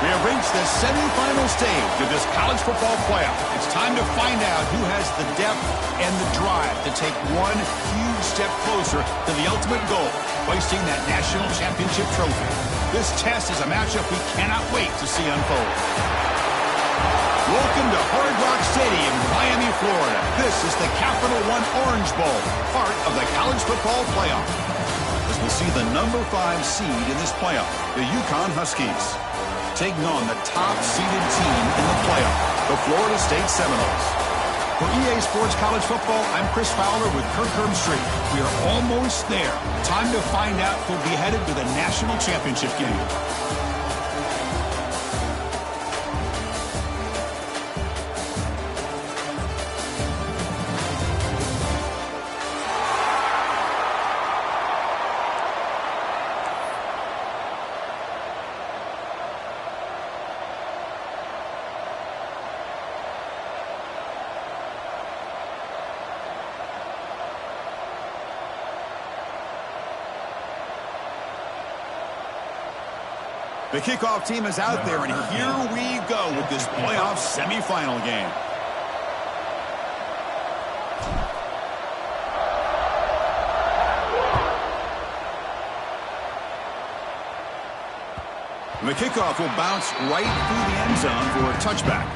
We have reached the semifinal stage of this college football playoff. It's time to find out who has the depth and the drive to take one huge step closer to the ultimate goal, hoisting that national championship trophy. This test is a matchup we cannot wait to see unfold. Welcome to Hard Rock Stadium in Miami, Florida. This is the Capital One Orange Bowl, part of the college football playoff. As we'll see the number 5 seed in this playoff, the UConn Huskies, taking on the top-seeded team in the playoff, the Florida State Seminoles. For EA Sports College Football, I'm Chris Fowler with Kirk Herbstreit. We are almost there. Time to find out who'll be headed to the national championship game. The kickoff team is out there, and here we go with this playoff semifinal game. The kickoff will bounce right through the end zone for a touchback.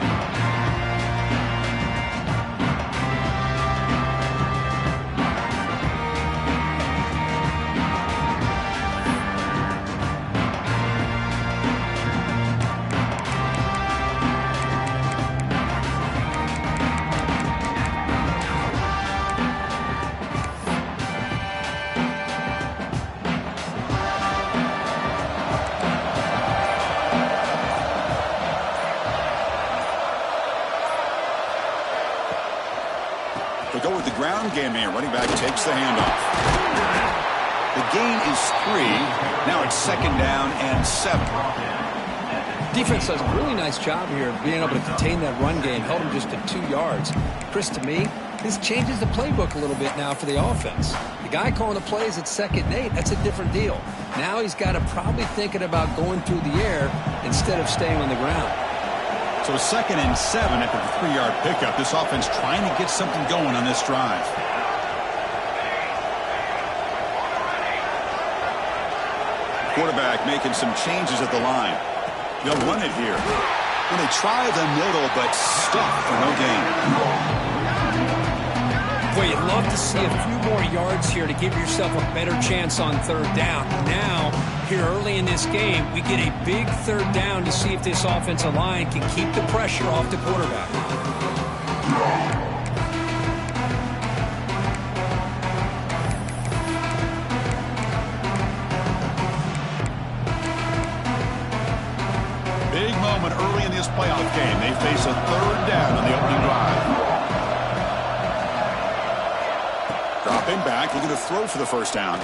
They go with the ground game here. Running back takes the handoff. The gain is 3. Now it's 2nd down and 7. Defense does a really nice job here of being able to contain that run game. Held him just to 2 yards. Chris, to me, this changes the playbook a little bit now for the offense. The guy calling the plays at 2nd and 8, that's a different deal. Now he's got to probably thinking about going through the air instead of staying on the ground. So 2nd and 7 after the 3-yard pickup. This offense trying to get something going on this drive. Quarterback making some changes at the line. They'll run it here. Well, they try the middle, but stuck for no gain. Boy, you'd love to see a few more yards here to give yourself a better chance on 3rd down. Now, here early in this game, we get a big 3rd down to see if this offensive line can keep the pressure off the quarterback. Big moment early in this playoff game. They face a 3rd down on the opening drive. Dropping back, looking to throw for the 1st down.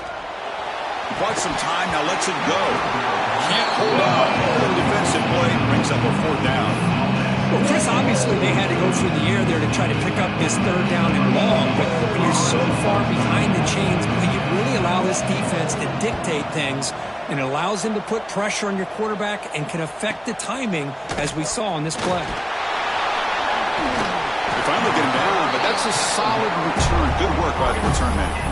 Bought some time, now lets it go. Can't hold on. Good defensive play brings up a 4th down. Well, Chris, obviously they had to go through the air there to try to pick up this 3rd down and long, but when you're so far behind the chains, you really allow this defense to dictate things, and it allows them to put pressure on your quarterback and can affect the timing, as we saw in this play. They finally get him down, but that's a solid return. Good work by the return man.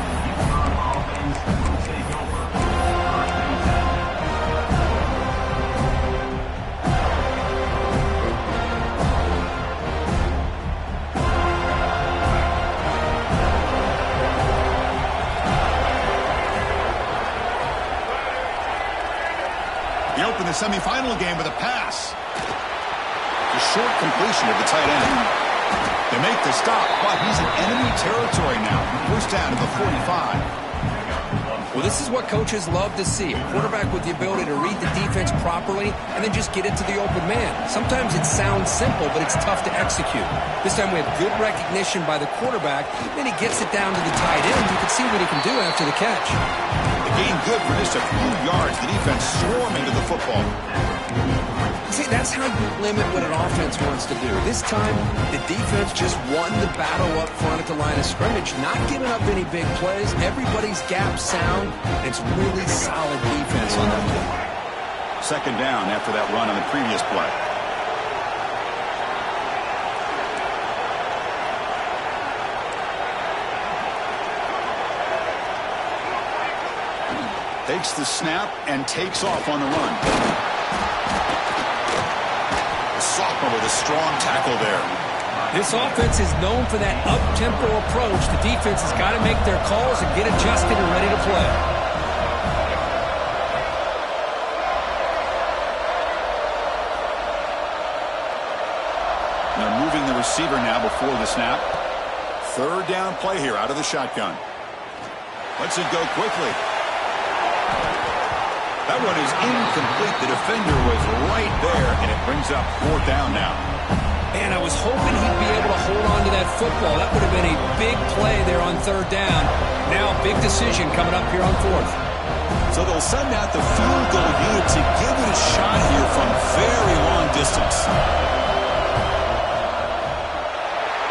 He opened the semifinal game with a pass. A short completion of the tight end. They make the stop, but he's in enemy territory now. First down to the 45. Well, this is what coaches love to see. A quarterback with the ability to read the defense properly and then just get it to the open man. Sometimes it sounds simple, but it's tough to execute. This time we have good recognition by the quarterback. Then he gets it down to the tight end. You can see what he can do after the catch. The gain good for just a few yards. The defense swarming to the football. See, that's how you limit what an offense wants to do. This time, the defense just won the battle up front at the line of scrimmage, not giving up any big plays. Everybody's gap sound. It's really solid defense on that play. Second down after that run on the previous play. Takes the snap and takes off on the run. Sophomore with a strong tackle there. This offense is known for that up-tempo approach. The defense has got to make their calls and get adjusted and ready to play. They're moving the receiver now before the snap. Third down play here out of the shotgun. Lets it go quickly. That one is incomplete. The defender was right there, and it brings up fourth down now. Man, I was hoping he'd be able to hold on to that football. That would have been a big play there on third down. Now, big decision coming up here on fourth. So they'll send out the field goal unit to give it a shot here from very long distance.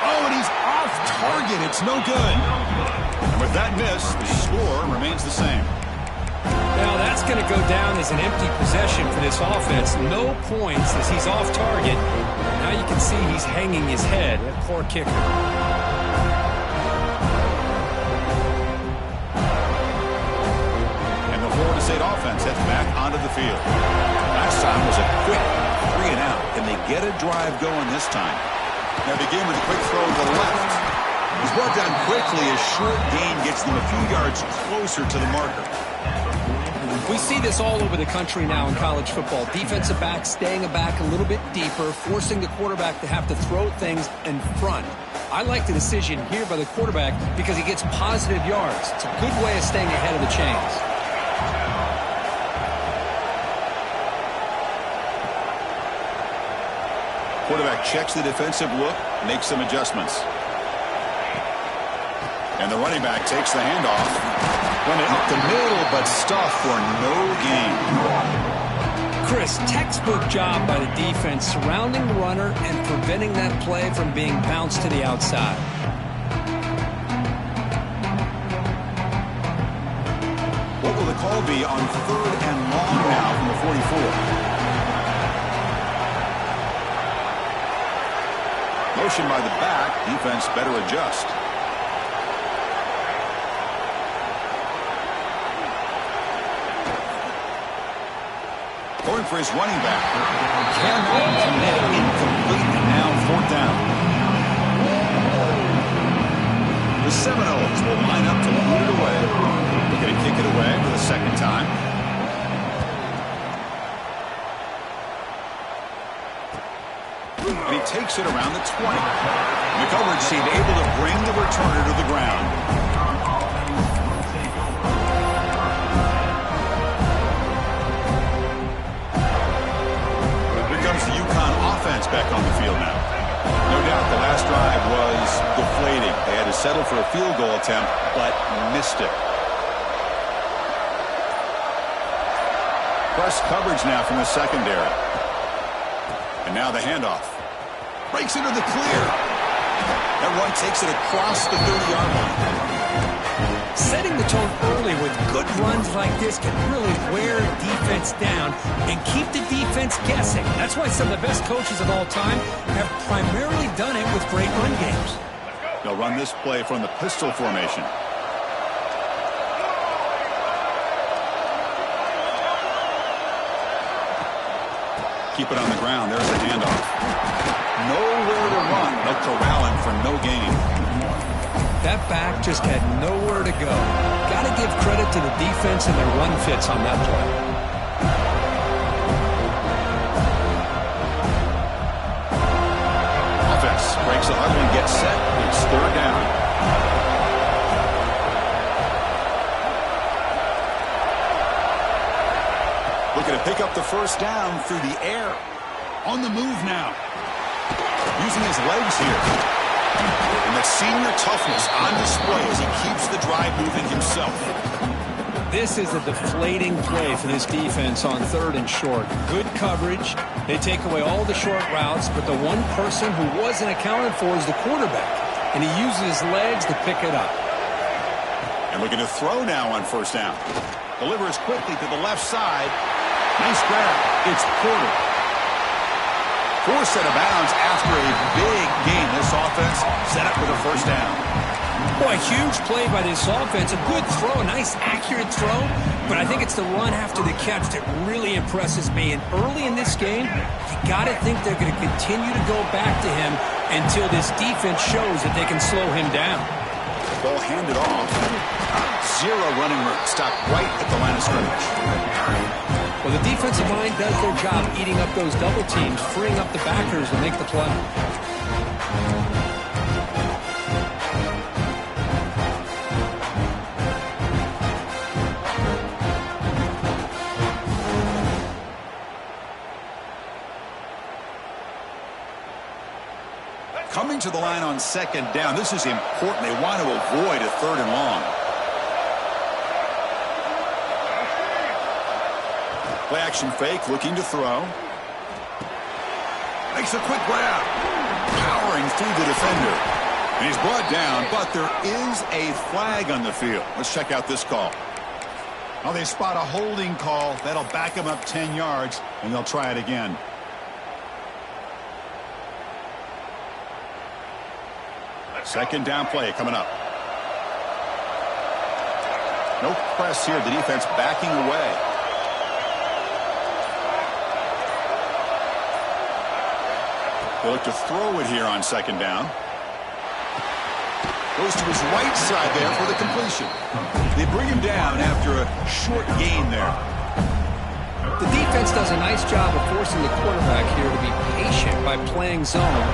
Oh, and he's off target. It's no good. And with that miss, the score remains the same. Now that's going to go down as an empty possession for this offense. No points as he's off target. Now you can see he's hanging his head. That poor kicker. And the Florida State offense heads back onto the field. Last time was a quick 3 and out. Can they get a drive going this time? Now begin with a quick throw to the left. He's brought down quickly. A short gain gets them a few yards closer to the marker. We see this all over the country now in college football. Defensive backs staying back a little bit deeper, forcing the quarterback to have to throw things in front. I like the decision here by the quarterback because he gets positive yards. It's a good way of staying ahead of the chains. Quarterback checks the defensive look, makes some adjustments. And the running back takes the handoff. Run it up the middle, but stuff for no gain. Chris, textbook job by the defense surrounding the runner and preventing that play from being bounced to the outside. What will the call be on third and long now from the 44? Motion by the back. Defense better adjust. Going for his running back. Cannot commit. Incomplete. And now fourth down. The Seminoles will line up to move it away. They're going to kick it away for the second time. And he takes it around the 20. The coverage team able to bring the returner to the ground. The UConn offense back on the field now. No doubt the last drive was deflating. They had to settle for a field goal attempt, but missed it. Press coverage now from the secondary. And now the handoff. Breaks into the clear. That run takes it across the 30-yard line. Setting the tone early with good runs like this can really wear a defense down and keep the defense guessing. That's why some of the best coaches of all time have primarily done it with great run games. They'll run this play from the pistol formation. Keep it on the ground. There's a handoff. Nowhere to run. They'll corral him for no gain. That back just had nowhere to go. Got to give credit to the defense and their run fits on that play. Offense breaks a huddle and gets set. It's third down. Looking to pick up the first down through the air. On the move now. Using his legs here. And the senior toughness on display as he keeps the drive moving himself. This is a deflating play for this defense on 3rd and short. Good coverage. They take away all the short routes, but the one person who wasn't accounted for is the quarterback. And he uses his legs to pick it up. And looking to throw now on first down. Delivers quickly to the left side. Nice grab. It's Porter. Forced out of bounds after a big gain. This offense set up with a first down. Boy, huge play by this offense. A good throw, a nice accurate throw. But I think it's the run after the catch that really impresses me. And early in this game, you got to think they're going to continue to go back to him until this defense shows that they can slow him down. They'll hand it off. Zero running room. Stopped right at the line of scrimmage. Well, the defensive line does their job eating up those double teams, freeing up the backers to make the play. Coming to the line on second down. This is important. They want to avoid a 3rd and long. Play action fake, looking to throw. Makes a quick grab. Powering through the defender. And he's brought down, but there is a flag on the field. Let's check out this call. Well, they spot a holding call. That'll back them up 10 yards, and they'll try it again. Second down play coming up. No press here. The defense backing away. They look to throw it here on second down. Goes to his right side there for the completion. They bring him down after a short gain there. The defense does a nice job of forcing the quarterback here to be patient by playing zone.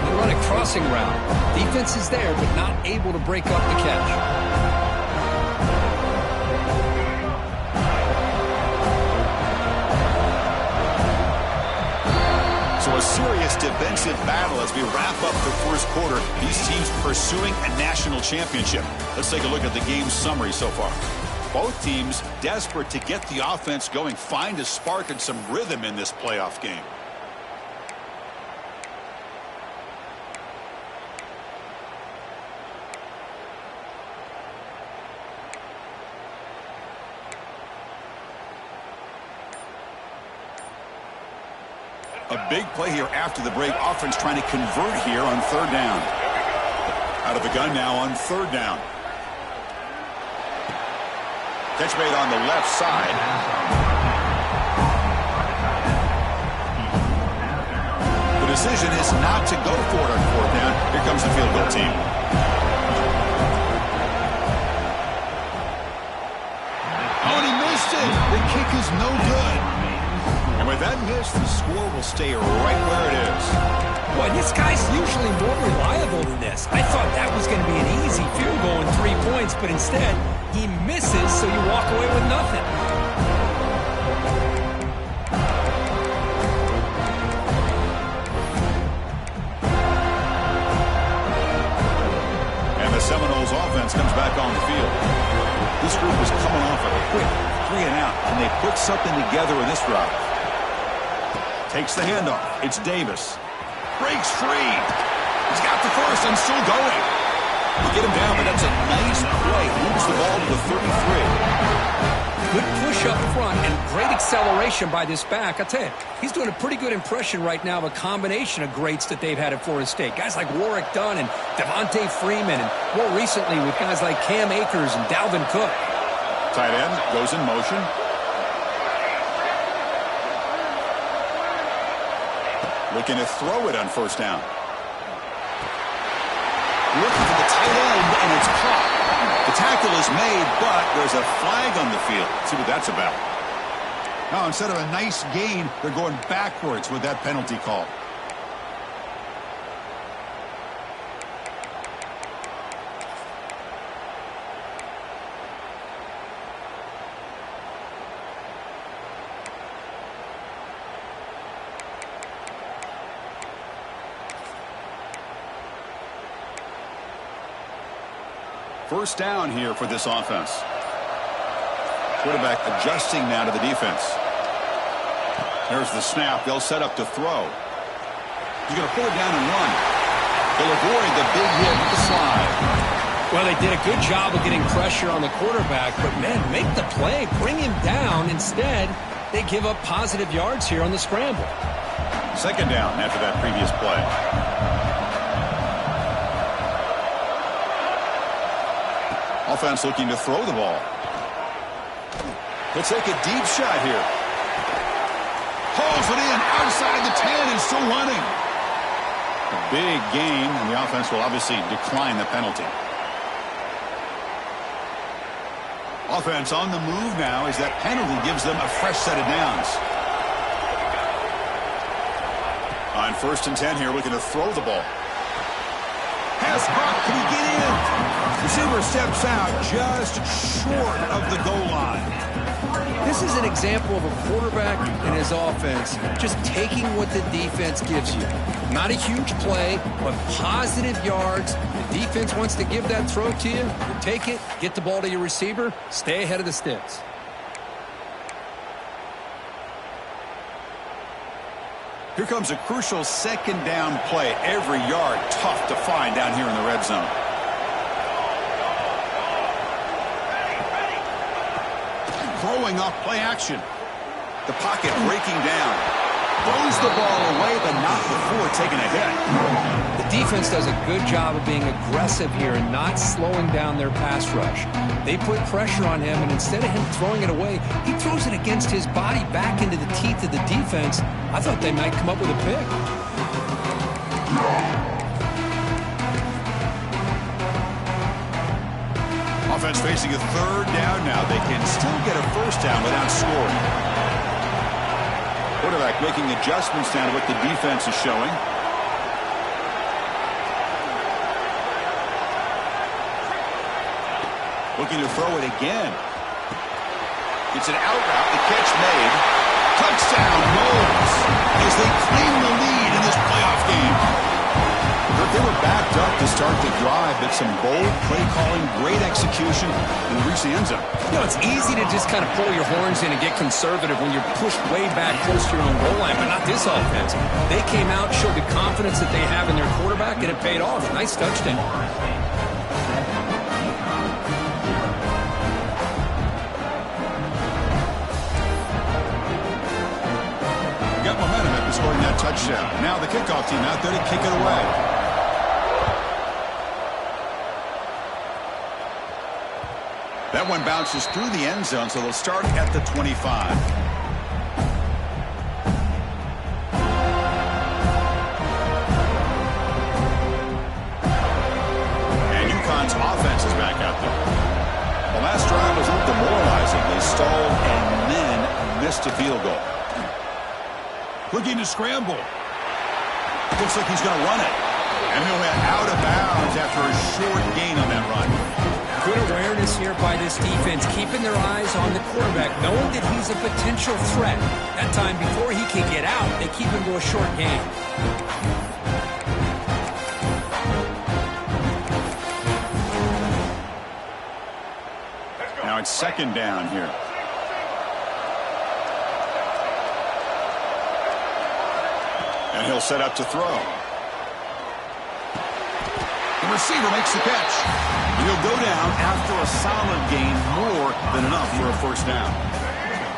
They run a crossing route. Defense is there, but not able to break up the catch. So a serious defensive battle as we wrap up the first quarter. These teams pursuing a national championship. Let's take a look at the game summary so far. Both teams desperate to get the offense going, find a spark and some rhythm in this playoff game. A big play here after the break. Offense trying to convert here on third down. Out of the gun now on third down. Catch made on the left side. The decision is not to go for it on fourth down. Here comes the field goal team. Oh, and he missed it. The kick is no good. And with that miss, the score will stay right where it is. Boy, this guy's usually more reliable than this. I thought that was going to be an easy field goal and 3 points, but instead, he misses, so you walk away with nothing. And the Seminoles offense comes back on the field. This group is coming off a quick 3 and out. Can they put something together in this drive? Takes the handoff. It's Davis. Breaks free. He's got the first and still going. We'll get him down, but that's a nice play. Moves the ball to the 33. Good push up front and great acceleration by this back. I tell you, he's doing a pretty good impression right now of a combination of greats that they've had at Florida State. Guys like Warrick Dunn and Devontae Freeman, and more recently with guys like Cam Akers and Dalvin Cook. Tight end goes in motion. Looking to throw it on first down. Looking for the tight end, and it's caught. The tackle is made, but there's a flag on the field. Let's see what that's about. Now, instead of a nice gain, they're going backwards with that penalty call. First down here for this offense. Quarterback adjusting now to the defense. There's the snap. They'll set up to throw. He's going to pull it down and run. They'll avoid the big hit with the slide. Well, they did a good job of getting pressure on the quarterback, but, man, make the play. Bring him down. Instead, they give up positive yards here on the scramble. Second down after that previous play. Offense looking to throw the ball. He'll take a deep shot here. Hauls it in outside the 10 and still running. A big gain, and the offense will obviously decline the penalty. Offense on the move now as that penalty gives them a fresh set of downs. On 1st and 10 here, looking to throw the ball. Pass caught. Can he get in? Receiver steps out just short of the goal line. This is an example of a quarterback and his offense just taking what the defense gives you. Not a huge play, but positive yards. The defense wants to give that throw to you. You take it, get the ball to your receiver, stay ahead of the sticks. Here comes a crucial second down play. Every yard tough to find down here in the red zone. Throwing off play action. The pocket breaking down. Throws the ball away, but not before taking a hit. The defense does a good job of being aggressive here and not slowing down their pass rush. They put pressure on him, and instead of him throwing it away, he throws it against his body back into the teeth of the defense. I thought they might come up with a pick. Offense facing a third down now. They can still get a first down without scoring. Quarterback making adjustments now to what the defense is showing. Looking to throw it again. It's an out route. The catch made. Touchdown, Knowles, as they claim the lead in this playoff game. They were backed up to start the drive, but some bold play calling, great execution, and reach the end zone. You know, it's easy to just kind of pull your horns in and get conservative when you're pushed way back close to your own goal line, but not this offense. They came out, showed the confidence that they have in their quarterback, and it paid off. Nice touchdown. Got momentum after scoring that touchdown. Now the kickoff team out there to kick it away. That one bounces through the end zone, so they'll start at the 25. And UConn's offense is back out there. The last drive was a little demoralizing. They stalled and then missed a field goal. Looking to scramble. Looks like he's going to run it. And he'll head out of bounds after a short gain on that run. Good awareness here by this defense, keeping their eyes on the quarterback, knowing that he's a potential threat. That time, before he can get out, they keep him to a short gain. Now it's second down here. And he'll set up to throw. The receiver makes the catch. He'll go down after a solid gain, more than enough for a first down.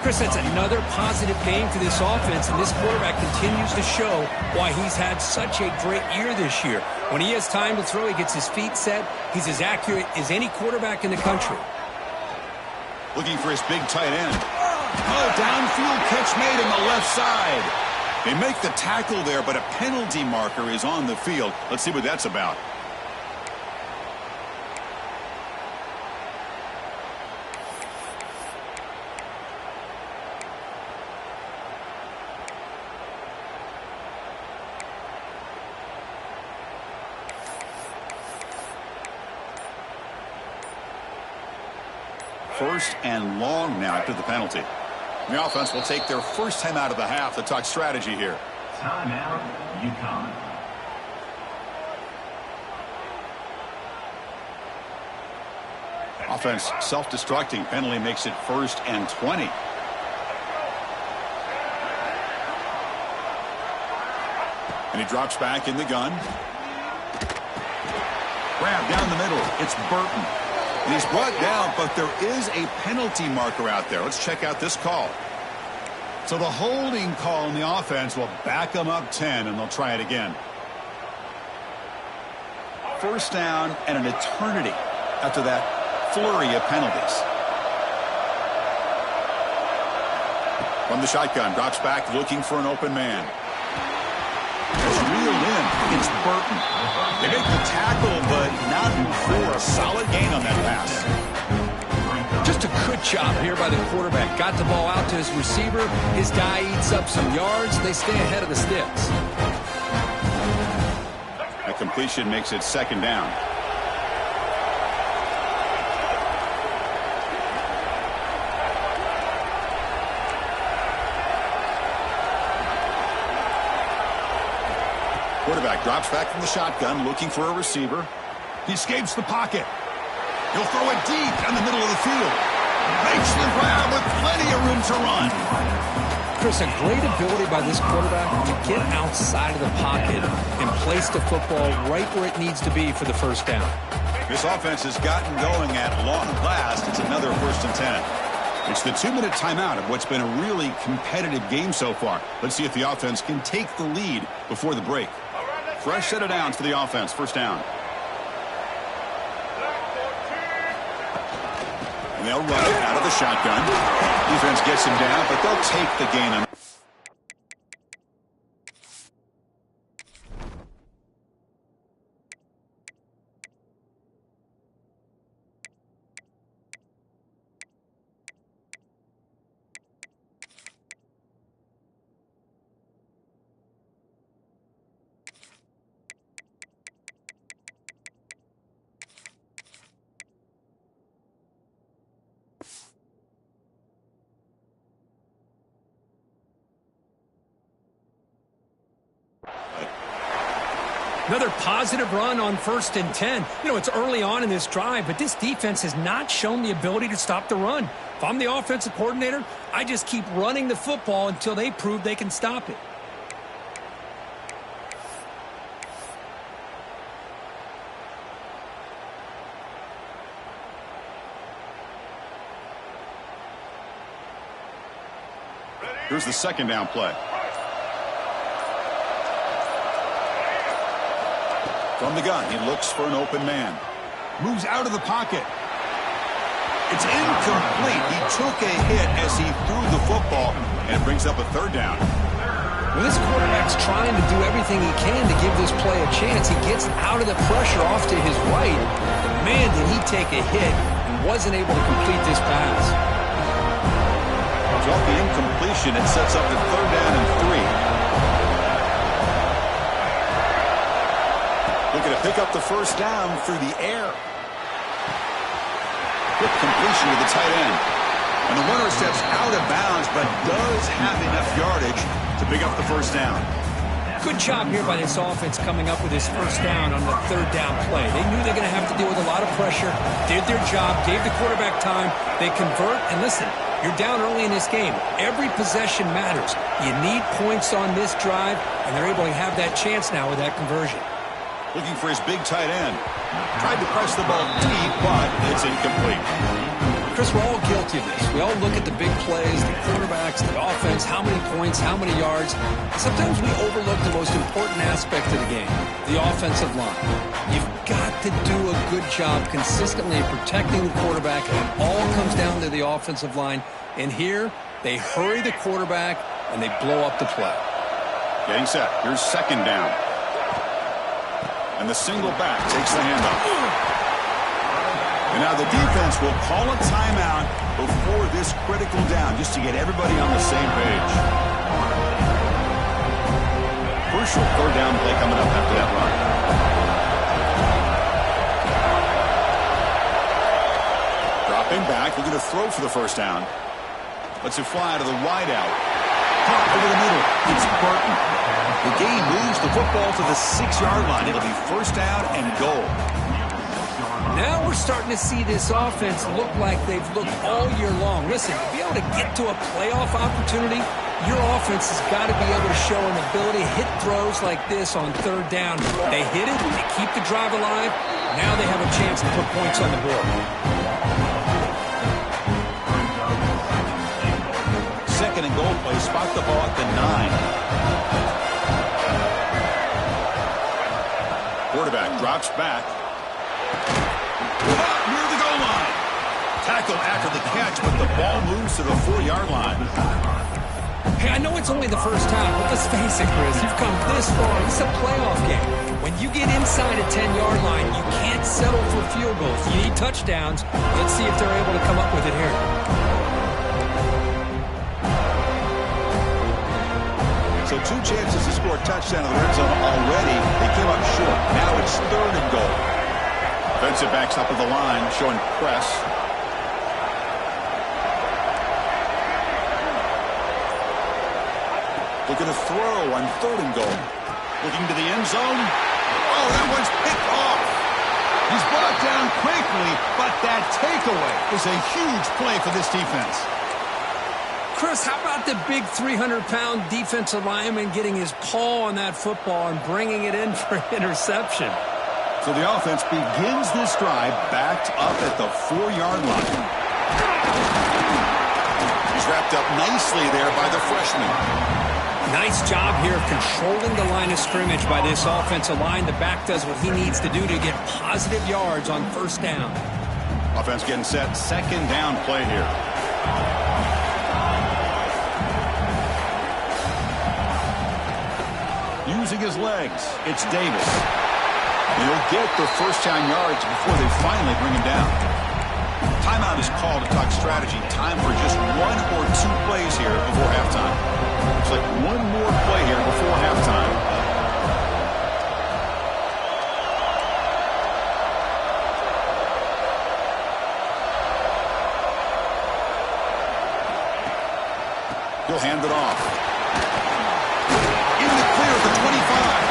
Chris, that's another positive gain for this offense, and this quarterback continues to show why he's had such a great year this year. When he has time to throw, he gets his feet set. He's as accurate as any quarterback in the country. Looking for his big tight end. Oh, downfield catch made on the left side. They make the tackle there, but a penalty marker is on the field. Let's see what that's about. First and long now after the penalty. The offense will take their first time out of the half to talk strategy here. Timeout, UConn. Offense self-destructing. Penalty makes it 1st and 20. And he drops back in the gun. Grab down the middle. It's Burton. And he's brought down, but there is a penalty marker out there. Let's check out this call. So the holding call in the offense will back them up 10, and they'll try it again. 1st down and an eternity after that flurry of penalties. From the shotgun, drops back looking for an open man. It's reeled in. It's Burton. They make the tackle, but not for a solid gain on that pass. Just a good job here by the quarterback. Got the ball out to his receiver. His guy eats up some yards. They stay ahead of the sticks. A completion makes it 2nd down. Quarterback drops back from the shotgun, looking for a receiver. He escapes the pocket. He'll throw it deep down the middle of the field. Makes the grab with plenty of room to run. Chris, a great ability by this quarterback to get outside of the pocket and place the football right where it needs to be for the 1st down. This offense has gotten going at long last. It's another 1st and 10. It's the 2-minute timeout of what's been a really competitive game so far. Let's see if the offense can take the lead before the break. Fresh set of downs for the offense. 1st down. And they'll run it out of the shotgun. Defense gets him down, but they'll take the gain on. Another positive run on 1st and 10. You know, it's early on in this drive, but this defense has not shown the ability to stop the run. If I'm the offensive coordinator, I just keep running the football until they prove they can stop it. Here's the 2nd down play. From the gun, he looks for an open man. Moves out of the pocket. It's incomplete. He took a hit as he threw the football, and it brings up a 3rd down. Well, this quarterback's trying to do everything he can to give this play a chance. He gets out of the pressure off to his right. But man, did he take a hit and wasn't able to complete this pass. Off the incompletion, it sets up the 3rd down and 3. Looking to pick up the 1st down through the air. Quick completion to the tight end. And the runner steps out of bounds, but does have enough yardage to pick up the 1st down. Good job here by this offense coming up with his 1st down on the 3rd down play. They knew they were going to have to deal with a lot of pressure, did their job, gave the quarterback time. They convert, and listen, you're down early in this game. Every possession matters. You need points on this drive, and they're able to have that chance now with that conversion. Looking for his big tight end. Tried to press the ball deep, but it's incomplete. Chris, we're all guilty of this. We all look at the big plays, the quarterbacks, the offense, how many points, how many yards. Sometimes we overlook the most important aspect of the game, the offensive line. You've got to do a good job consistently protecting the quarterback, and it all comes down to the offensive line. And here, they hurry the quarterback, and they blow up the play. Getting set. Here's 2nd down. And the single back takes the handoff. And now the defense will call a timeout before this critical down, just to get everybody on the same page. Crucial 3rd down play coming up after that run. Dropping back, looking to throw for the 1st down. Lets it fly to the wide out. Pop over the middle. It's Burton. The game moves the football to the 6-yard line. It'll be 1st down and goal. Now we're starting to see this offense look like they've looked all year long. Listen, to be able to get to a playoff opportunity, your offense has got to be able to show an ability to hit throws like this on third down. They hit it, they keep the drive alive. Now they have a chance to put points on the board. Second and goal play, spot the ball at the 9. Quarterback drops back. Near the goal line. Tackle after the catch, but the ball moves to the 4-yard line. Hey, I know it's only the first half, but let's face it, Chris. You've come this far. It's a playoff game. When you get inside a 10-yard line, you can't settle for field goals. You need touchdowns. Let's see if they're able to come up with it here. So 2 chances to score a touchdown in the red zone already. They came up short. Now it's third and goal. Defensive backs up at the line, showing press. Looking to throw on third and goal. Looking to the end zone. Oh, that one's picked off. He's brought down quickly, but that takeaway is a huge play for this defense. Chris, how about the big 300-pound defensive lineman getting his paw on that football and bringing it in for an interception? So the offense begins this drive backed up at the 4-yard line. He's wrapped up nicely there by the freshman. Nice job here of controlling the line of scrimmage by this offensive line. The back does what he needs to do to get positive yards on first down. Offense getting set. Second down play here. Using his legs, it's Davis. He'll get the first down yards before they finally bring him down. Timeout is called to talk strategy. Time for just 1 or 2 plays here before halftime. Looks like one more play here before halftime. He'll hand it off. In the clear at the 25.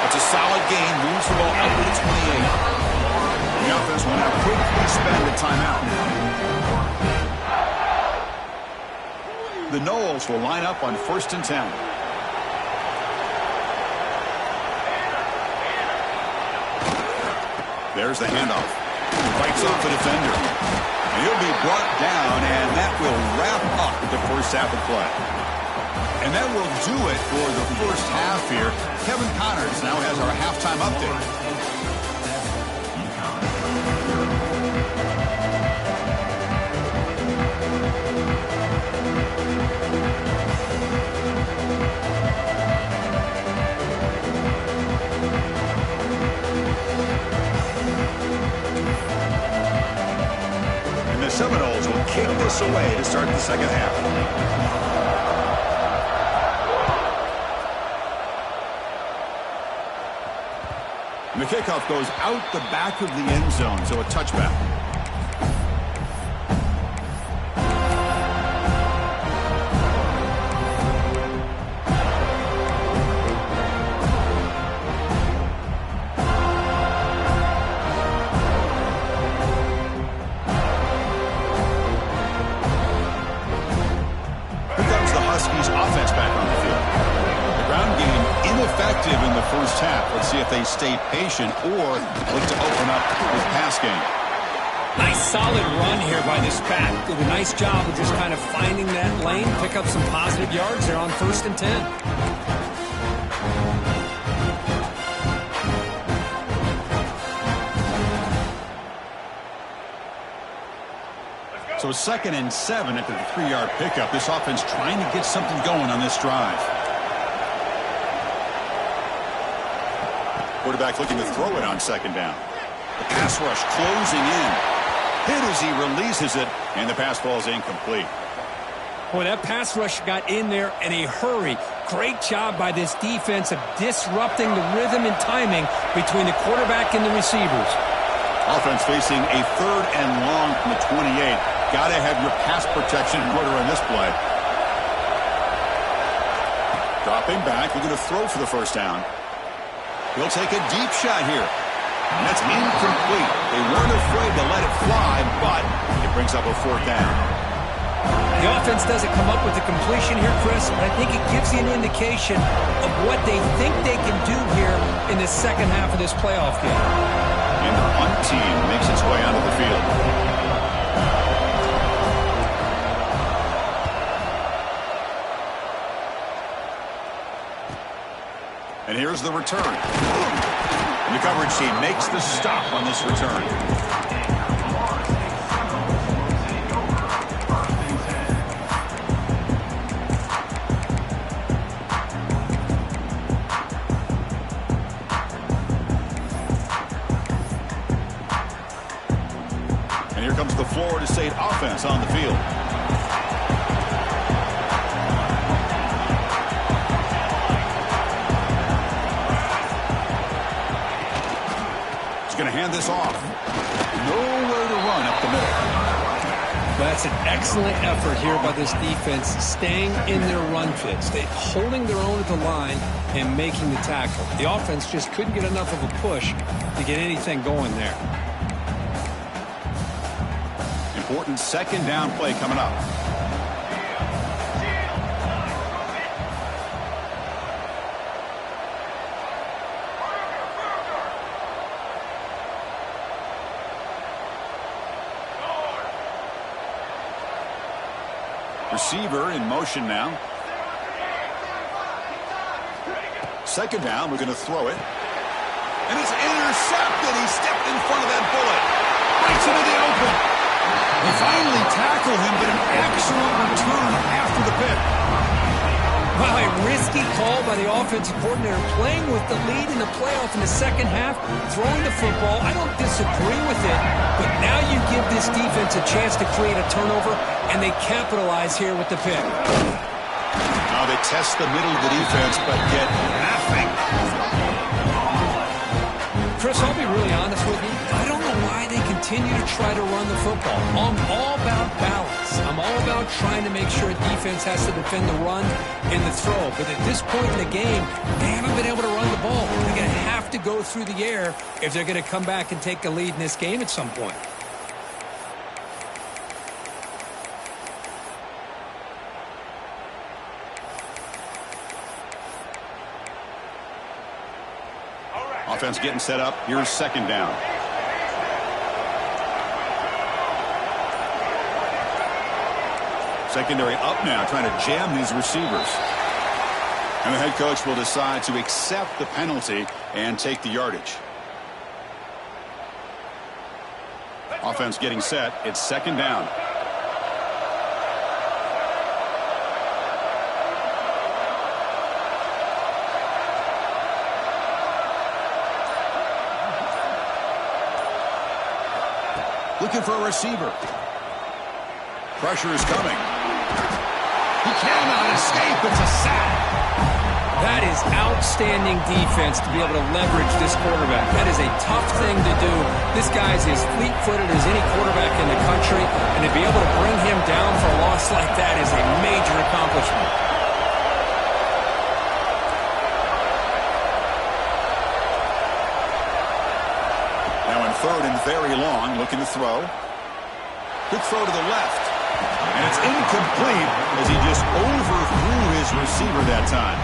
That's a solid gain. Moves the ball out to the 28. The offense will now quickly spend a timeout. The Noles will line up on 1st and 10. There's the handoff. Fights off the defender. And he'll be brought down, and that will wrap up the first half of play. And that will do it for the first half here. Kevin Connors now has our halftime update. And the Seminoles will kick this away to start the second half. And the kickoff goes out the back of the end zone, so a touchback. Here comes the Huskies offense back on the field. The ground game ineffective in the first half. Let's see if they stay patient or look to open up with pass game. Nice solid run here by this back. Did a nice job of just kind of finding that lane, pick up some positive yards there on 1st and 10. So 2nd and 7 after the 3-yard pickup. This offense trying to get something going on this drive. Quarterback looking to throw it on 2nd down. The pass rush closing in. Hit as he releases it, and the pass ball is incomplete. Boy, that pass rush got in there in a hurry. Great job by this defense of disrupting the rhythm and timing between the quarterback and the receivers. Offense facing a 3rd and long from the 28. Got to have your pass protection in order on this play. Dropping back, looking to throw for the first down. He'll take a deep shot here. And that's incomplete. They weren't afraid to let it fly, but it brings up a fourth down. The offense doesn't come up with the completion here, Chris, but I think it gives you an indication of what they think they can do here in the second half of this playoff game. And the punt team makes its way onto the field. And here's the return. And the coverage team makes the stop on this return. And here comes the Florida State offense on the field. Going to hand this off. Nowhere to run up the middle. That's an excellent effort here by this defense, staying in their run fit, holding their own at the line and making the tackle. The offense just couldn't get enough of a push to get anything going there. Important second down play coming up. Receiver in motion now. Second down, we're going to throw it. And it's intercepted. He stepped in front of that bullet. Breaks into the open. They finally tackle him, but an excellent return after the pick. Wow, a risky call by the offensive coordinator, playing with the lead in the playoff in the second half, throwing the football. I don't disagree with it, but now you give this defense a chance to create a turnover, and they capitalize here with the pick. Now they test the middle of the defense, but get nothing. Chris, I'll be really honest with you. I don't know why they continue to try to run the football. I'm all about balance. I'm all about trying to make sure a defense has to defend the run and the throw. But at this point in the game, they haven't been able to run the ball. They're going to have to go through the air if they're going to come back and take a lead in this game at some point. Offense getting set up. Here's second down. Secondary up now, trying to jam these receivers. And the head coach will decide to accept the penalty and take the yardage. Offense getting set. It's second down. Looking for a receiver. Pressure is coming. He cannot escape. It's a sack. That is outstanding defense to be able to leverage this quarterback. That is a tough thing to do. This guy's as fleet-footed as any quarterback in the country, and to be able to bring him down for a loss like that is a major accomplishment. Now in third and very long, looking to throw. Quick throw to the left. And it's incomplete as he just overthrew his receiver that time.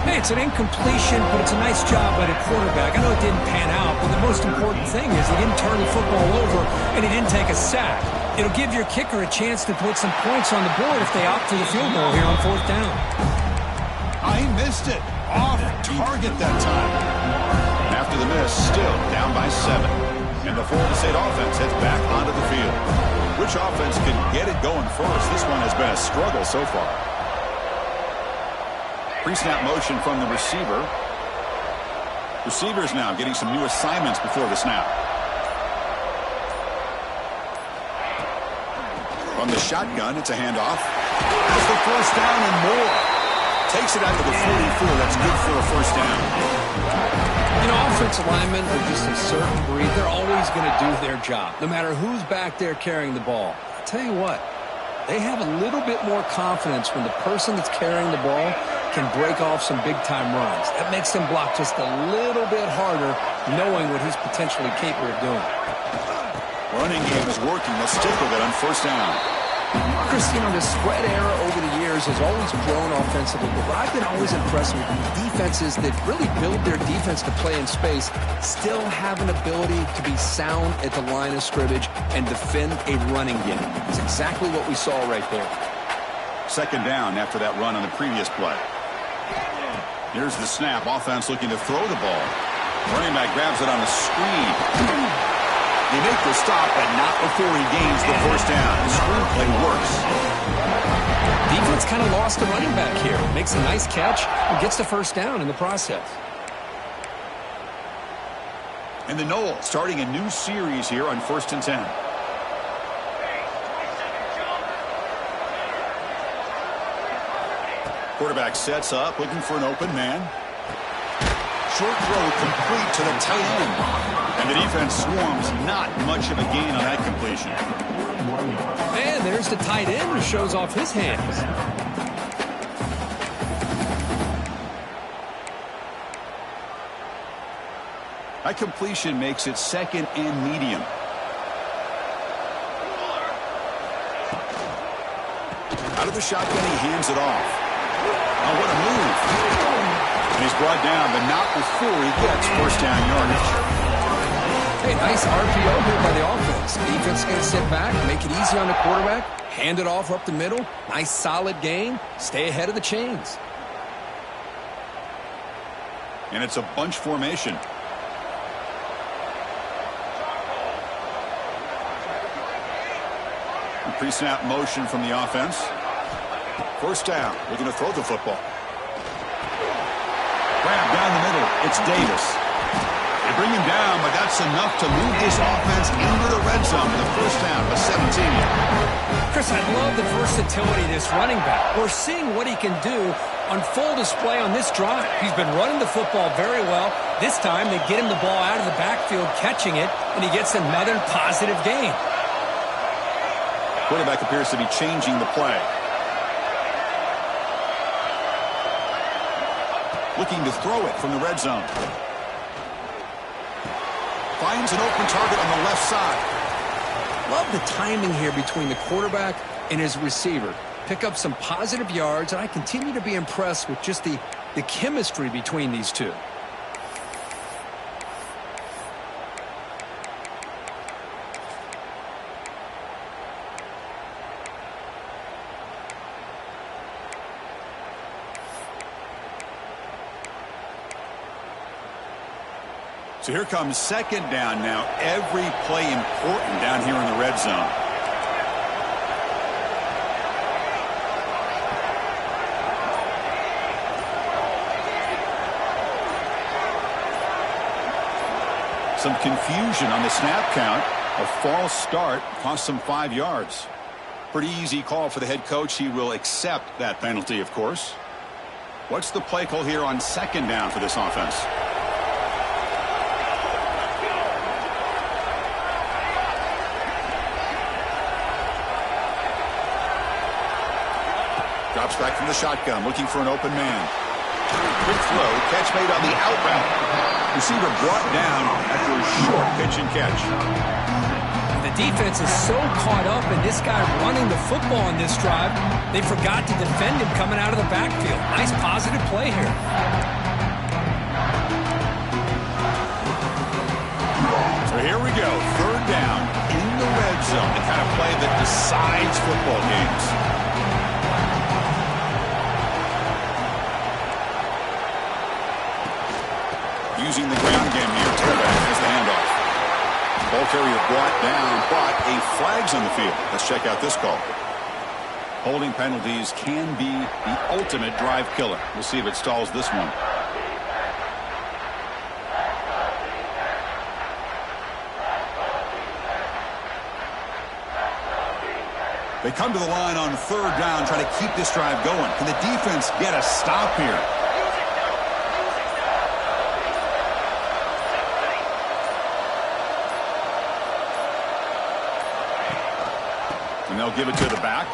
Hey, it's an incompletion, but it's a nice job by the quarterback. I know it didn't pan out, but the most important thing is he didn't turn the football over and he didn't take a sack. It'll give your kicker a chance to put some points on the board if they opt for the field goal here on fourth down. He missed it. Off target that time. After the miss, still down by 7. And the Florida State offense heads back onto the field. Which offense can get it going first? This one has been a struggle so far. Pre-snap motion from the receiver. Receivers now getting some new assignments before the snap. From the shotgun, it's a handoff. That's the first down and more. Takes it out to the 44. That's good for a first down. You know, offensive linemen are just a certain breed. They're always going to do their job, no matter who's back there carrying the ball. I'll tell you what, they have a little bit more confidence when the person that's carrying the ball can break off some big-time runs. That makes him block just a little bit harder, knowing what he's potentially capable of doing. Running game is working. They'll stick with it on first down. Chris, the spread era over the years has always grown offensively, but I've been always impressed with defenses that really build their defense to play in space, still have an ability to be sound at the line of scrimmage and defend a running game. It's exactly what we saw right there. Second down after that run on the previous play. Here's the snap. Offense looking to throw the ball. Running back grabs it on a screen. They make the stop, but not before he gains the first down. The screenplay works. Defense kind of lost the running back here. Makes a nice catch and gets the first down in the process. And the Noles starting a new series here on 1st and 10. Quarterback sets up, looking for an open man. Short throw complete to the tight end. And the defense swarms. Not much of a gain on that completion. And there's the tight end who shows off his hands. That completion makes it second and medium. Out of the shotgun, he hands it off. Oh, what a move. And he's brought down, but not before he gets first down yardage. Hey, nice RPO here by the offense. Defense is going to sit back, make it easy on the quarterback, hand it off up the middle. Nice solid gain. Stay ahead of the chains. And it's a bunch formation. Pre-snap motion from the offense. First down. Looking to throw the football. Grab down the middle. It's Davis. They bring him down, but that's enough to move this offense into the red zone with a first down of 17. Chris, I love the versatility of this running back. We're seeing what he can do on full display on this drive. He's been running the football very well. This time, they get him the ball out of the backfield, catching it, and he gets another positive gain. Quarterback appears to be changing the play. Looking to throw it from the red zone. Finds an open target on the left side. Love the timing here between the quarterback and his receiver. Pick up some positive yards, and I continue to be impressed with just the chemistry between these two. So here comes second down now. Every play important down here in the red zone. Some confusion on the snap count. A false start cost them 5 yards. Pretty easy call for the head coach. He will accept that penalty, of course. What's the play call here on second down for this offense? Drops back from the shotgun, looking for an open man. Quick throw, catch made on the out route. Receiver brought down after a short pitch and catch. The defense is so caught up in this guy running the football on this drive, they forgot to defend him coming out of the backfield. Nice positive play here. So here we go, third down in the red zone, the kind of play that decides football games. Using the ground game here. Tailback has the handoff. Ball carrier brought down, but a flag's on the field. Let's check out this call. Holding penalties can be the ultimate drive killer. We'll see if it stalls this one. They come to the line on third down, trying to keep this drive going. Can the defense get a stop here? And they'll give it to the back.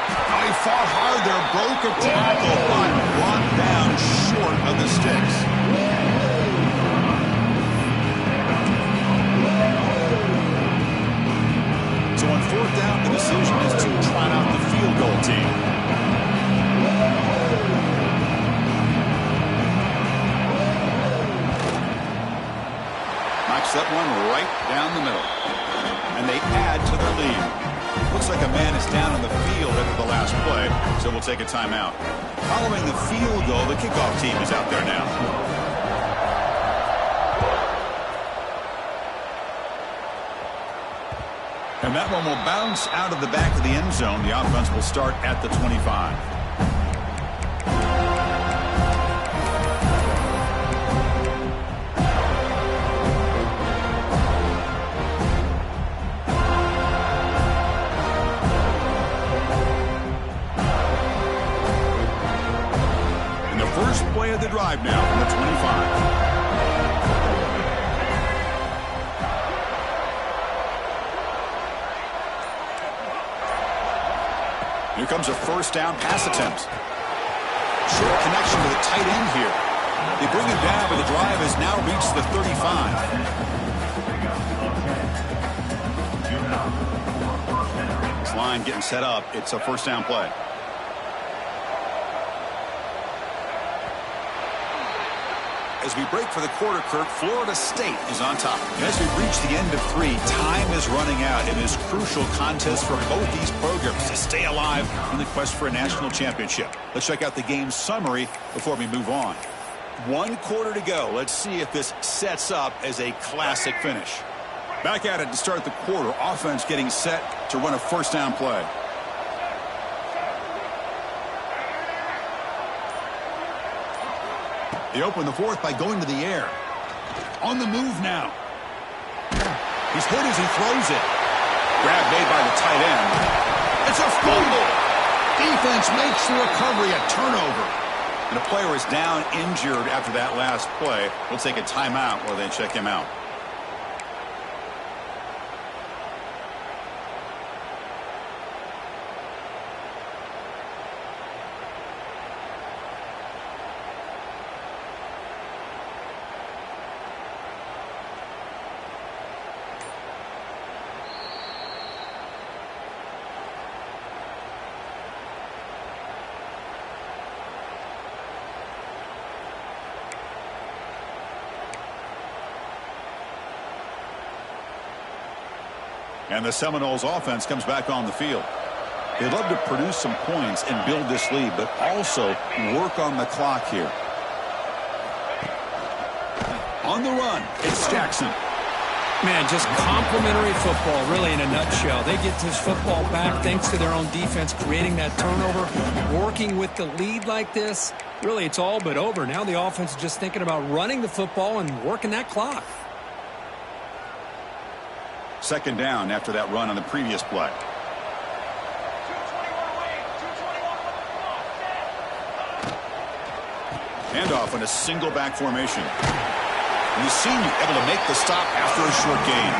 Oh, he fought hard there, broke a tackle, but brought down short of the sticks. So on fourth down, the decision is to trot out the field goal team. Knocks that one right down the middle. And they add to their lead. Looks like a man is down on the field after the last play, so we'll take a timeout. Following the field goal, the kickoff team is out there now. And that one will bounce out of the back of the end zone. The offense will start at the 25. And the first play of the drive now from the 25. Here comes a first down pass attempt. Short connection to the tight end here. They bring him down, but the drive has now reached the 35. This line getting set up. It's a first down play. As we break for the quarter, Kirk, Florida State is on top. As we reach the end of 3, time is running out in this crucial contest for both these programs to stay alive in the quest for a national championship. Let's check out the game summary before we move on. 1 quarter to go. Let's see if this sets up as a classic finish. Back at it to start the quarter. Offense getting set to run a first down play. They open the fourth by going to the air. On the move now. He's hit as he throws it. Grab made by the tight end. It's a fumble. Defense makes the recovery a turnover. And a player is down injured after that last play. We'll take a timeout while they check him out. And the Seminoles offense comes back on the field. They'd love to produce some points and build this lead, but also work on the clock here. On the run, it's Jackson. Man, just complimentary football, really, in a nutshell. They get this football back thanks to their own defense, creating that turnover, working with the lead like this. Really, it's all but over. Now the offense is just thinking about running the football and working that clock. Second down after that run on the previous play. Handoff in a single back formation. And the senior able to make the stop after a short gain.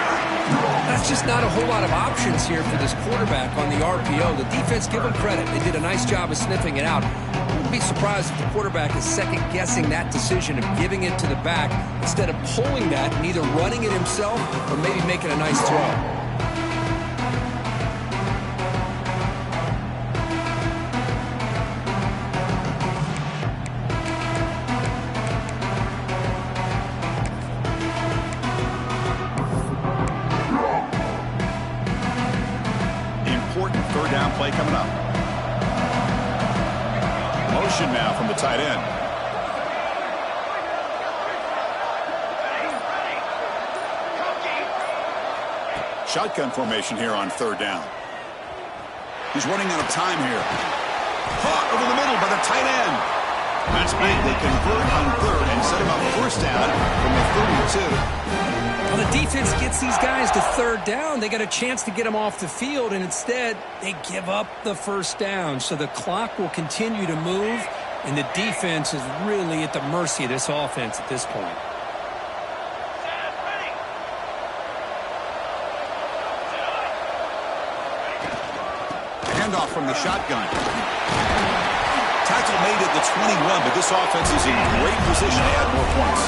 That's just not a whole lot of options here for this quarterback on the RPO. The defense, give them credit. They did a nice job of sniffing it out. I wouldn't be surprised if the quarterback is second-guessing that decision of giving it to the back instead of pulling that and either running it himself or maybe making a nice throw. Third down play coming up. Motion now from the tight end. Shotgun formation here on third down. He's running out of time here. Caught over the middle by the tight end. That's big. They convert on third and set him up first down from the 32. Well, the defense gets these guys to third down. They got a chance to get them off the field, and instead they give up the first down. So the clock will continue to move, and the defense is really at the mercy of this offense at this point. handoff from the shotgun. Tackle made at the 21, but this offense is in great position to add more points.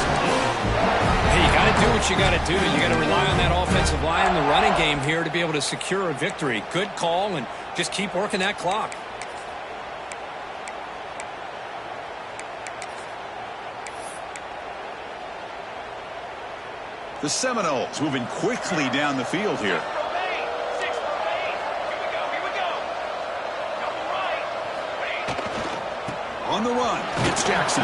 Hey, you got to do what you got to do. You got to rely on that offensive line in the running game here to be able to secure a victory. Good call, and just keep working that clock. The Seminoles moving quickly down the field here. On the run, it's Jackson.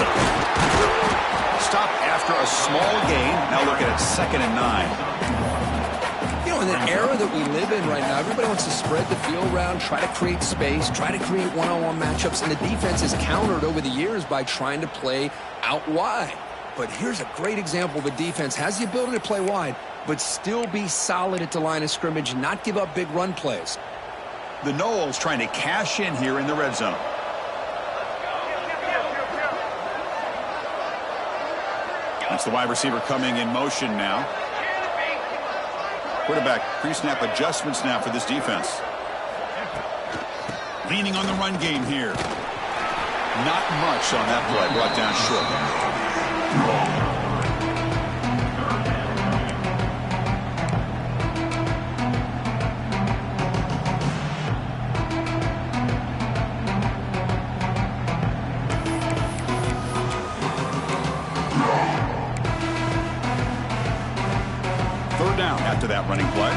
Stop after a small gain. Now look at it, 2nd and 9. You know, in the era that we live in right now, everybody wants to spread the field around, try to create space, try to create one-on-one matchups, and the defense is countered over the years by trying to play out wide. But here's a great example of a defense has the ability to play wide, but still be solid at the line of scrimmage and not give up big run plays. The Noles trying to cash in here in the red zone. That's the wide receiver coming in motion now. Quarterback pre-snap adjustments now for this defense. Leaning on the run game here. Not much on that play, brought down short. Third down after that running play.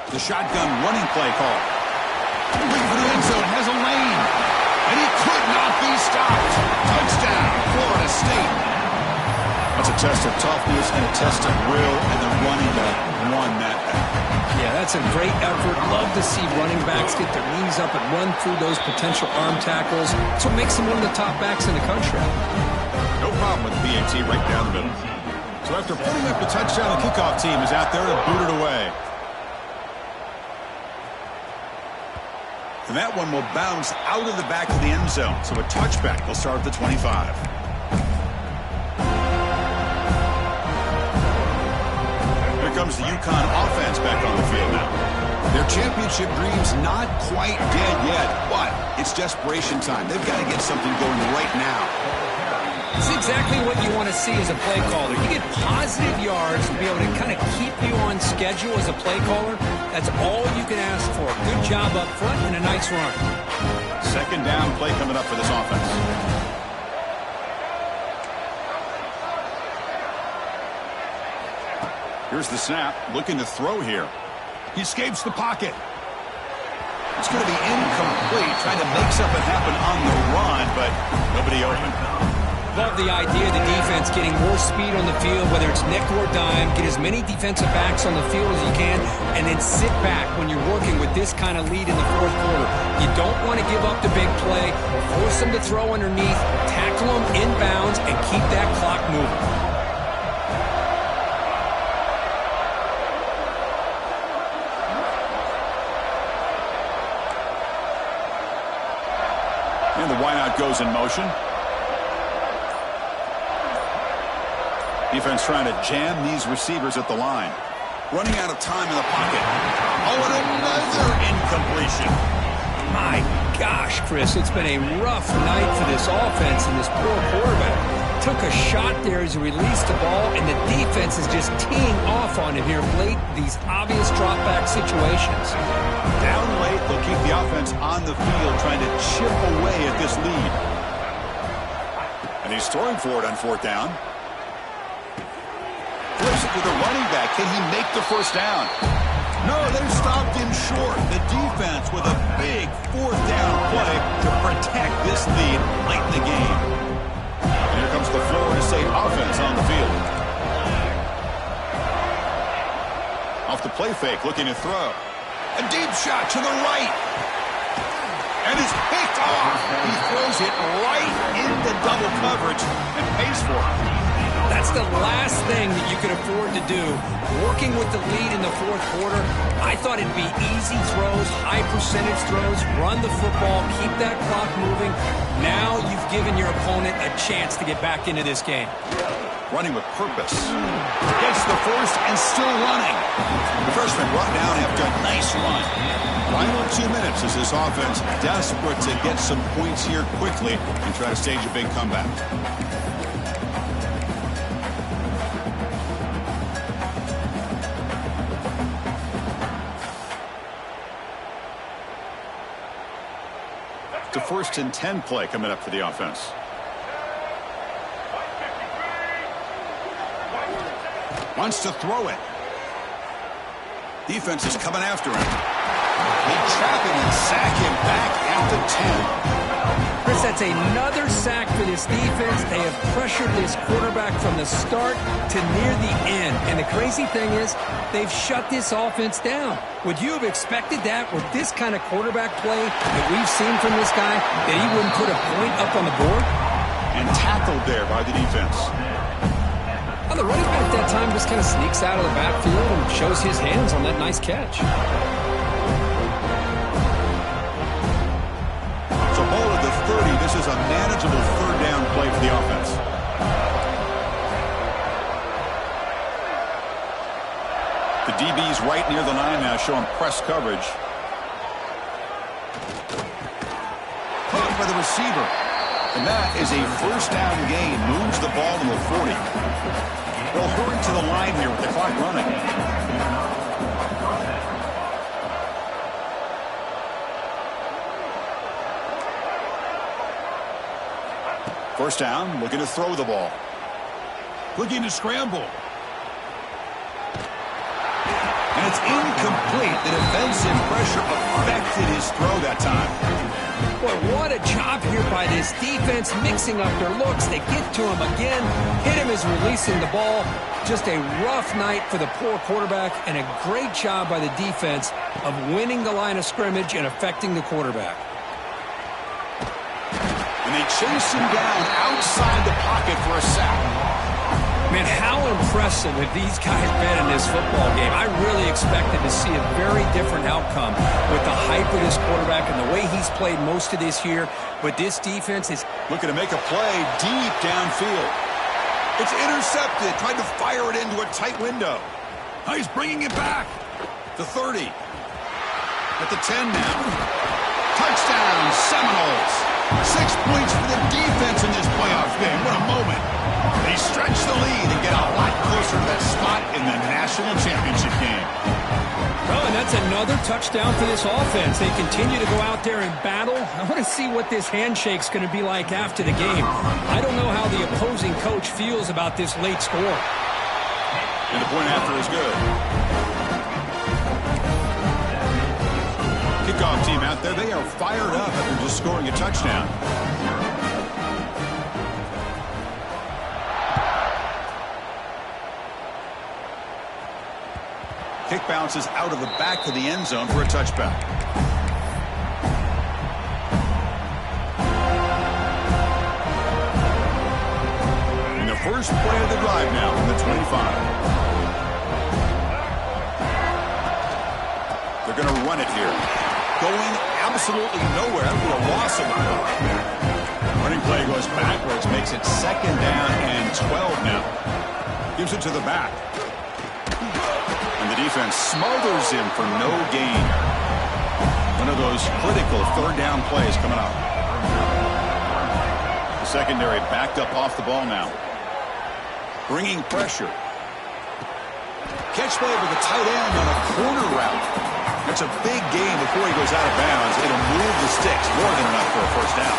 The shotgun running play call. Looking for the end zone, has a lane. And he could not be stopped. Touchdown, Florida State. That's a test of toughness and a test of will, and the running back won that back. Yeah, that's a great effort. Love to see running backs get their knees up and run through those potential arm tackles. That's what makes him one of the top backs in the country. No problem with the PAT right down the middle. So after putting up the touchdown, the kickoff team is out there to boot it away. And that one will bounce out of the back of the end zone. So a touchback will start at the 25. Here comes the UConn offense back on the field now. Their championship dreams not quite dead yet, but it's desperation time. They've got to get something going right now. It's exactly what you want to see as a play caller. You get positive yards to be able to kind of keep you on schedule as a play caller. That's all you can ask for. Good job up front and a nice run. 2nd down play coming up for this offense. Here's the snap, looking to throw here. He escapes the pocket. It's going to be incomplete, trying to make something happen on the run, but nobody open. Love the idea of the defense getting more speed on the field, whether it's nickel or dime, get as many defensive backs on the field as you can, and then sit back when you're working with this kind of lead in the 4th quarter. You don't want to give up the big play, force them to throw underneath, tackle them inbounds, and keep that clock moving. And the wideout goes in motion. Defense trying to jam these receivers at the line. Running out of time in the pocket. Oh, and another incompletion. My gosh, Chris, it's been a rough night for this offense and this poor quarterback. Took a shot there as he released the ball, and the defense is just teeing off on him here late, these obvious drop-back situations. Down late, they'll keep the offense on the field trying to chip away at this lead. And he's throwing for it on 4th down. Flips it to the running back. Can he make the first down? No, they've stopped him short. The defense with a big 4th down play to protect this lead late in the game. And here comes the Florida State offense on the field. Off the play fake, looking to throw. A deep shot to the right. And it's picked off. He throws it right into double coverage and pays for it. That's the last thing that you could afford to do. Working with the lead in the fourth quarter, I thought it'd be easy throws, high percentage throws, run the football, keep that clock moving. Now you've given your opponent a chance to get back into this game. Running with purpose. Gets the first and still running. The freshman brought down after a nice run. Final 2 minutes as this offense desperate to get some points here quickly and try to stage a big comeback. The 1st and 10 play coming up for the offense. Wants to throw it. Defense is coming after him. They trap him and sack him back at the 10. Chris, that's another sack for this defense. They have pressured this quarterback from the start to near the end. And the crazy thing is, they've shut this offense down. Would you have expected that with this kind of quarterback play that we've seen from this guy, that he wouldn't put a point up on the board? And tackled there by the defense. Well, the running back that time just kind of sneaks out of the backfield and shows his hands on that nice catch. So ball at the 30. This is a manageable 3rd down play for the offense. The DB's right near the line now, showing press coverage. Caught by the receiver. And that is a 1st down gain. Moves the ball to the 40. They'll hurry to the line here with the clock running. First down, looking to throw the ball. Looking to scramble. And it's incomplete. The defensive pressure affected his throw that time. Boy, what a job here by this defense, mixing up their looks. They get to him again. Hit him as releasing the ball. Just a rough night for the poor quarterback, and a great job by the defense of winning the line of scrimmage and affecting the quarterback. And they chase him down outside the pocket for a sack. Man, how impressive have these guys been in this football game. I really expected to see a very different outcome with the hype of this quarterback and the way he's played most of this year. But this defense is looking to make a play deep downfield. It's intercepted. Tried to fire it into a tight window. Now he's bringing it back. The 30. At the 10 now. Touchdown, Seminoles. 6 points for the defense in this playoff game. What a moment. They stretch the lead and get a lot closer to that spot in the national championship game. Well, and that's another touchdown for this offense. They continue to go out there and battle. I want to see what this handshake's going to be like after the game. I don't know how the opposing coach feels about this late score. And the point after is good. Kickoff team out there, they are fired up after just scoring a touchdown. Kick bounces out of the back of the end zone for a touchback. And the first play of the drive now from the 25. They're going to run it here. Going absolutely nowhere. That'll be a loss of the ball. Running play goes backwards, makes it 2nd down and 12 now. Gives it to the back. Defense smothers him for no gain. One of those critical 3rd down plays coming up. The secondary backed up off the ball now. Bringing pressure. Catch play with the tight end on a corner route. That's a big gain before he goes out of bounds. It'll move the sticks more than enough for a 1st down.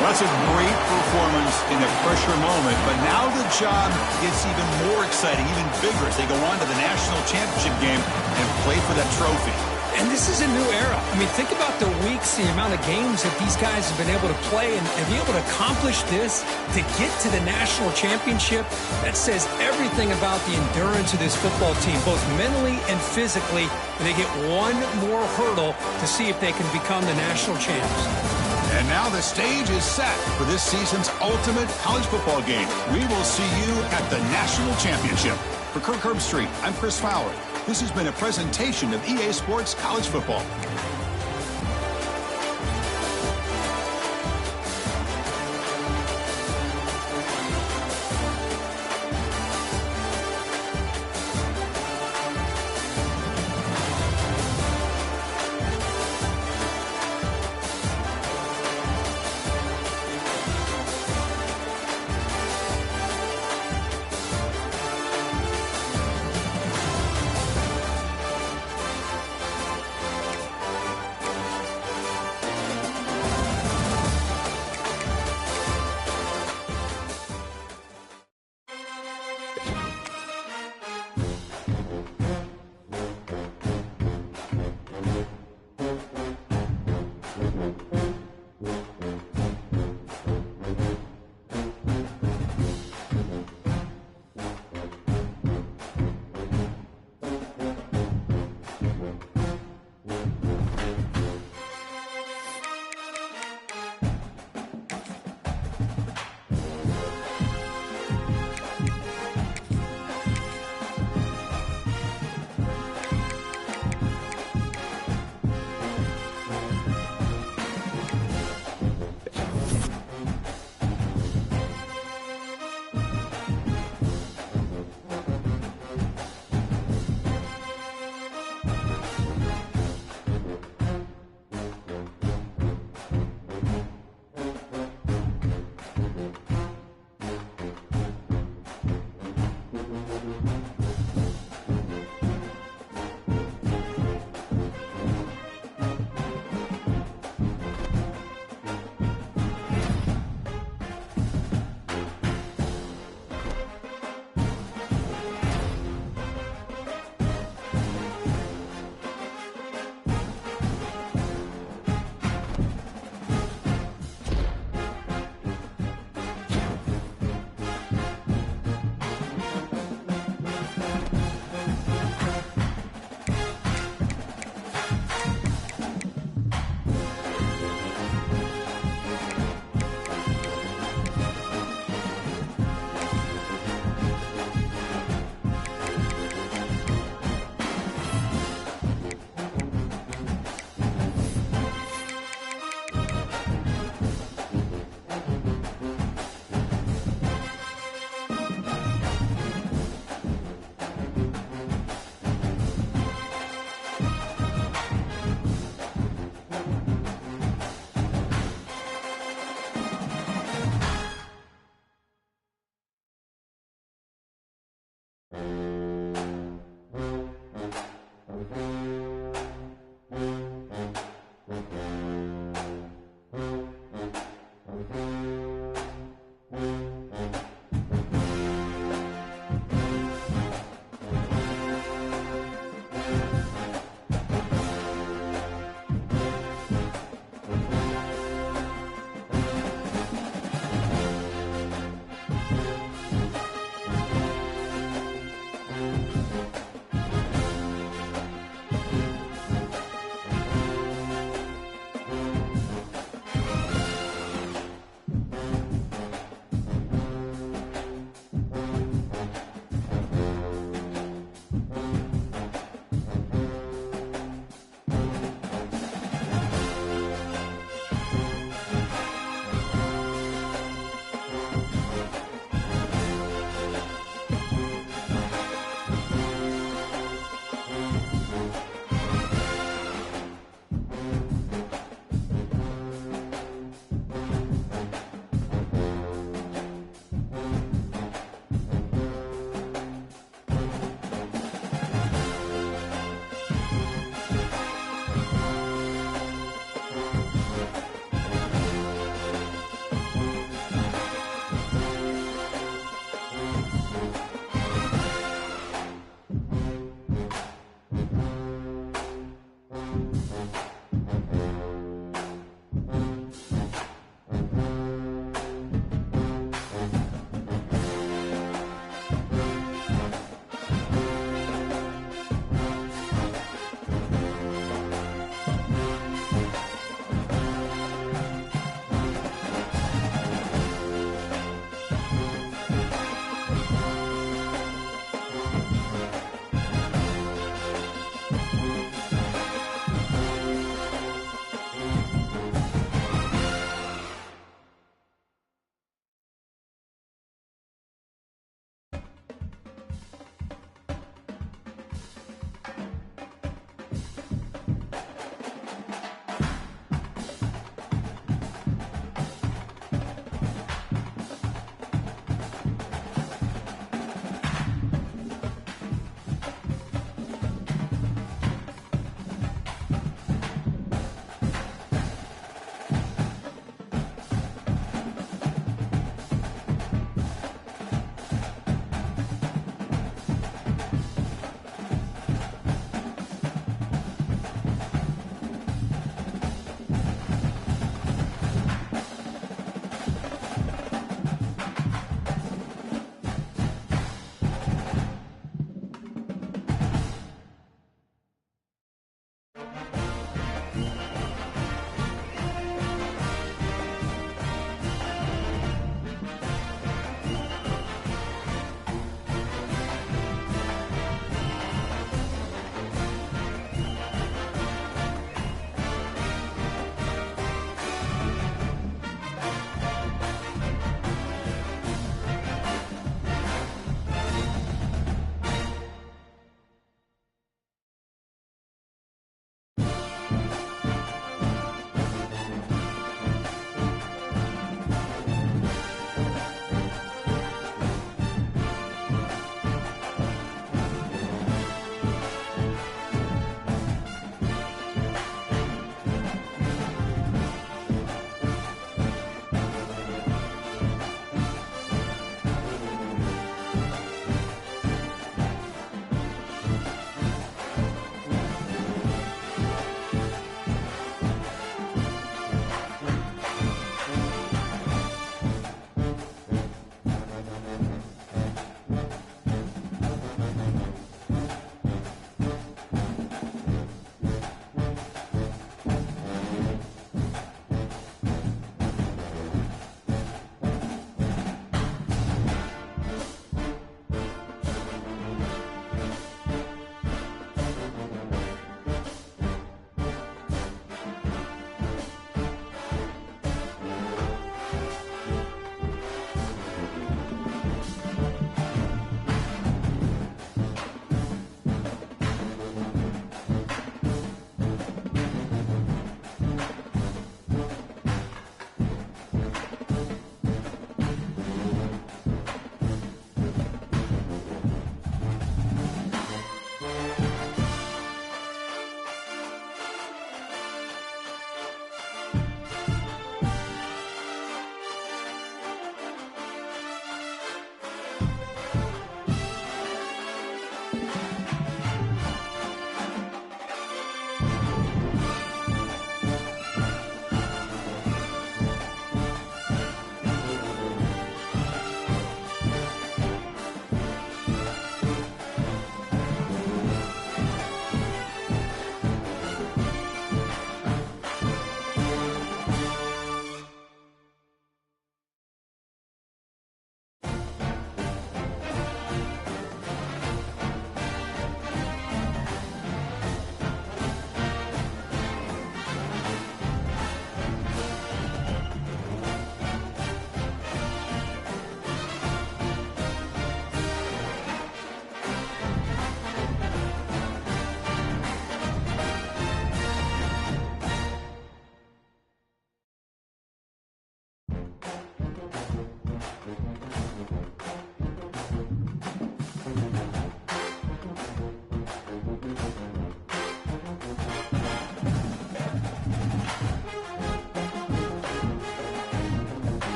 Well, that's a great performance in a pressure moment, but now the job gets even more exciting, even bigger as they go on to the national championship game and play for that trophy. And this is a new era. I mean, think about the weeks, the amount of games that these guys have been able to play and be able to accomplish this, to get to the national championship. That says everything about the endurance of this football team, both mentally and physically. And they get one more hurdle to see if they can become the national champs. And now the stage is set for this season's ultimate college football game. We will see you at the national championship. For Kirk Herbstreit, I'm Chris Fowler. This has been a presentation of EA Sports College Football.